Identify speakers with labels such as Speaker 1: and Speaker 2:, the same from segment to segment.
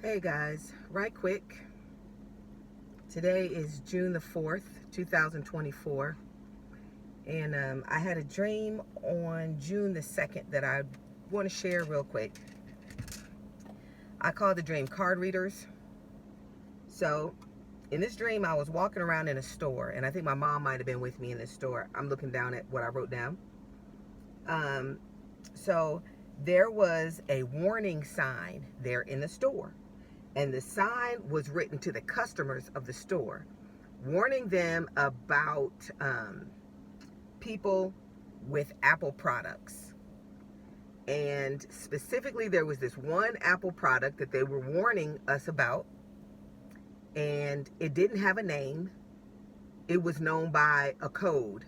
Speaker 1: Hey guys, right quick. Today is June the 4th, 2024. And I had a dream on June the 2nd that I want to share real quick. I call the dream card readers. So, in this dream, I was walking around in a store, and I think my mom might have been with me in this store. I'm looking down at what I wrote down. Um, so, there was a warning sign there in the store, and the sign was written to the customers of the store, warning them about people with Apple products. And specifically, there was this one Apple product that they were warning us about, and it didn't have a name. It was known by a code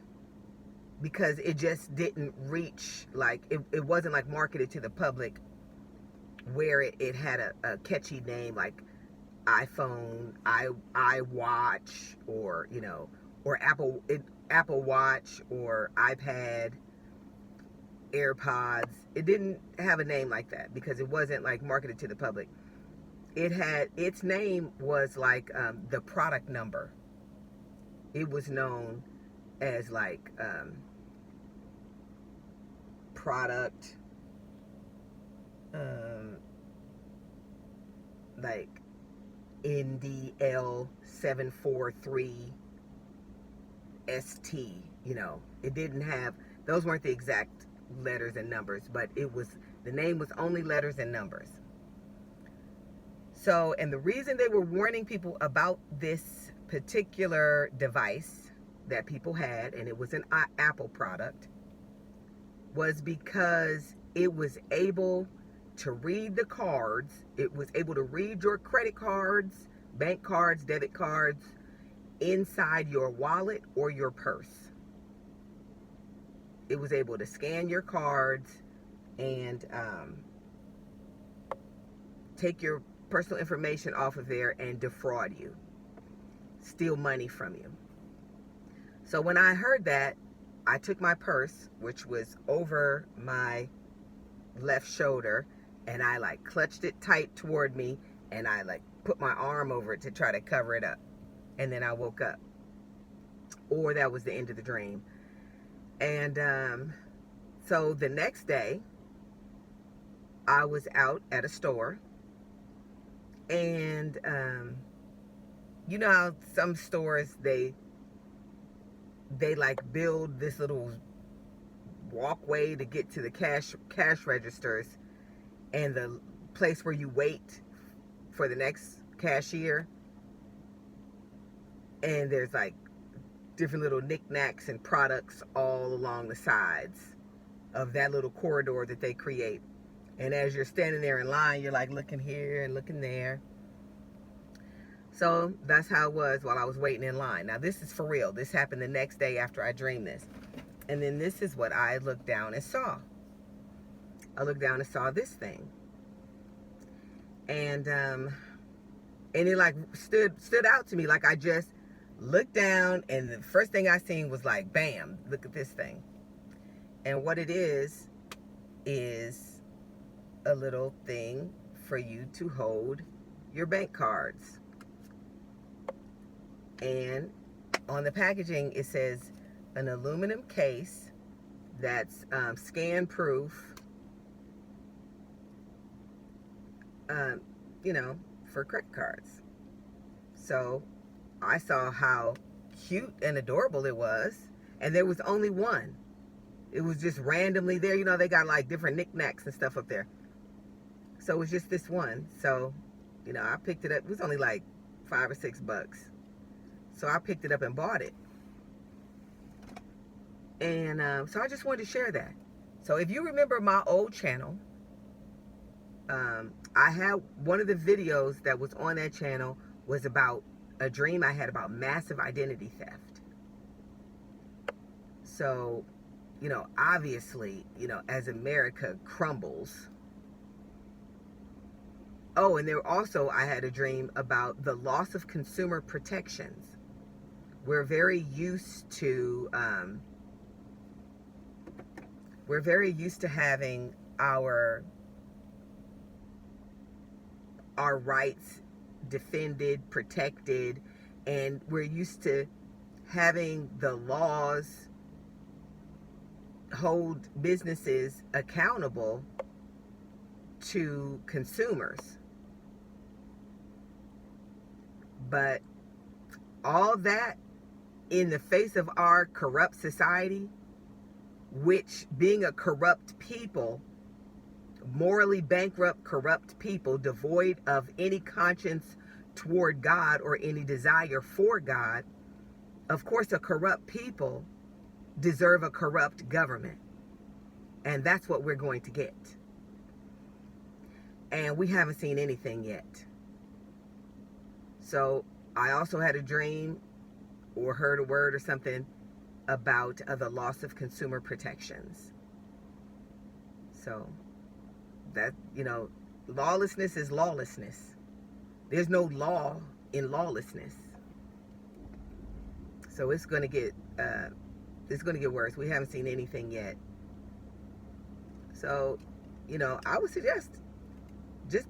Speaker 1: because it just didn't reach, like, it wasn't like marketed to the public where it had a catchy name like iPhone, iWatch, or or Apple Watch, or iPad, AirPods. It didn't have a name like that because it wasn't like marketed to the public. It had its name was like the product number. It was known as like product um, like NDL 743 ST. It didn't have, those weren't the exact letters and numbers, but the name was only letters and numbers. So, and the reason they were warning people about this particular device that people had, and it was an Apple product, was because it was able to read the cards. It was able to read your credit cards, bank cards, debit cards inside your wallet or your purse. It was able to scan your cards and take your personal information off of there and defraud you, steal money from you. So when I heard that, I took my purse, which was over my left shoulder, and I like clutched it tight toward me, and I like put my arm over it to try to cover it up. And then I woke up. Or that was the end of the dream. And so the next day, I was out at a store, and you know how some stores they like build this little walkway to get to the cash registers and the place where you wait for the next cashier, and there's like different little knickknacks and products all along the sides of that little corridor that they create. And as you're standing there in line, you're like looking here and looking there. So that's how it was while I was waiting in line. Now, this is for real. This happened the next day after I dreamed this. And then this is what I looked down and saw. I looked down and saw this thing. And it like stood out to me. Like I just looked down, and the first thing I seen was like, bam, look at this thing. And what it is a little thing for you to hold your bank cards. And on the packaging, it says an aluminum case that's scan proof, for credit cards. So I saw how cute and adorable it was, and there was only one. It was just randomly there. They got like different knickknacks and stuff up there. So it was just this one. So, I picked it up. It was only like $5 or $6. So I picked it up and bought it. And so I just wanted to share that. So if you remember my old channel, I had one of the videos that was on that channel was about a dream I had about massive identity theft. So, obviously, as America crumbles. Oh, and there also, I had a dream about the loss of consumer protections. We're very used to having our rights defended, protected, and we're used to having the laws hold businesses accountable to consumers. But all that in the face of our corrupt society, which being a corrupt people, morally bankrupt, corrupt people, devoid of any conscience toward God or any desire for God, of course, a corrupt people deserve a corrupt government. And that's what we're going to get. And we haven't seen anything yet. So I also had a dream or heard a word or something about the loss of consumer protections. So that, lawlessness is lawlessness. There's no law in lawlessness. So it's going to get worse. We haven't seen anything yet. So, I would suggest just